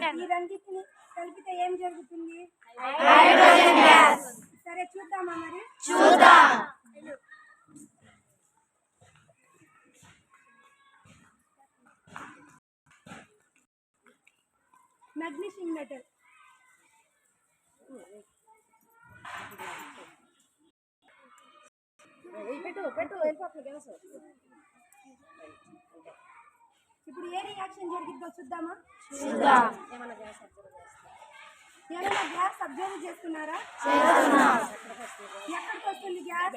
ఈ రెండింటిని కలిపితే ఏం జరుగుతుంది? Hydrogen gas. సరే చూద్దామా మరి? చూద్దాం. Magnesium metal. ఇప్పుడు ఏ రియాక్షన్ జరిగిద్దో చూద్దామా? ఏమైనా గ్యాస్ అబ్జర్వ్ చేస్తున్నారా? ఎక్కడికి వస్తుంది గ్యాస్?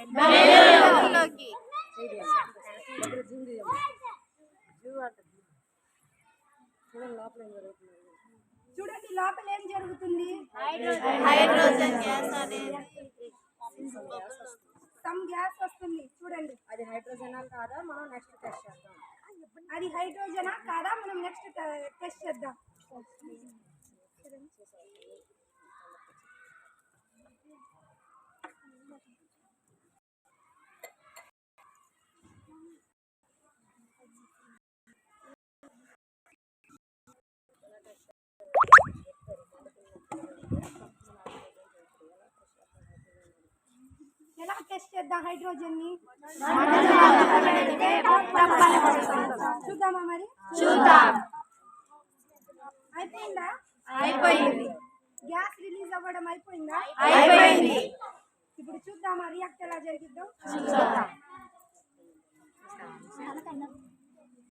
చూడండి లోపల ఏం జరుగుతుంది? హైడ్రోజన్ గ్యాస్ సమ్ గ్యాస్ వస్తుంది. చూడండి అది హైడ్రోజనా కాదా మనం నెక్స్ట్ టెస్ట్ చేద్దాం. అది హైడ్రోజనా కాదా మనం నెక్స్ట్ టెస్ట్ చేద్దాం. ఎలా టెస్ట్ చేద్దాం హైడ్రోజన్ ని? చూద్దామా మరి? చూద్దాం. అయిపోయిందా? అయిపోయింది. గ్యాస్ రిలీజ్ అవ్వడం అయిపోయిందా? అయిపోయింది. ఇప్పుడు చూద్దామా రియాక్ట్ ఎలా జరిగిద్దాం. చూద్దాం.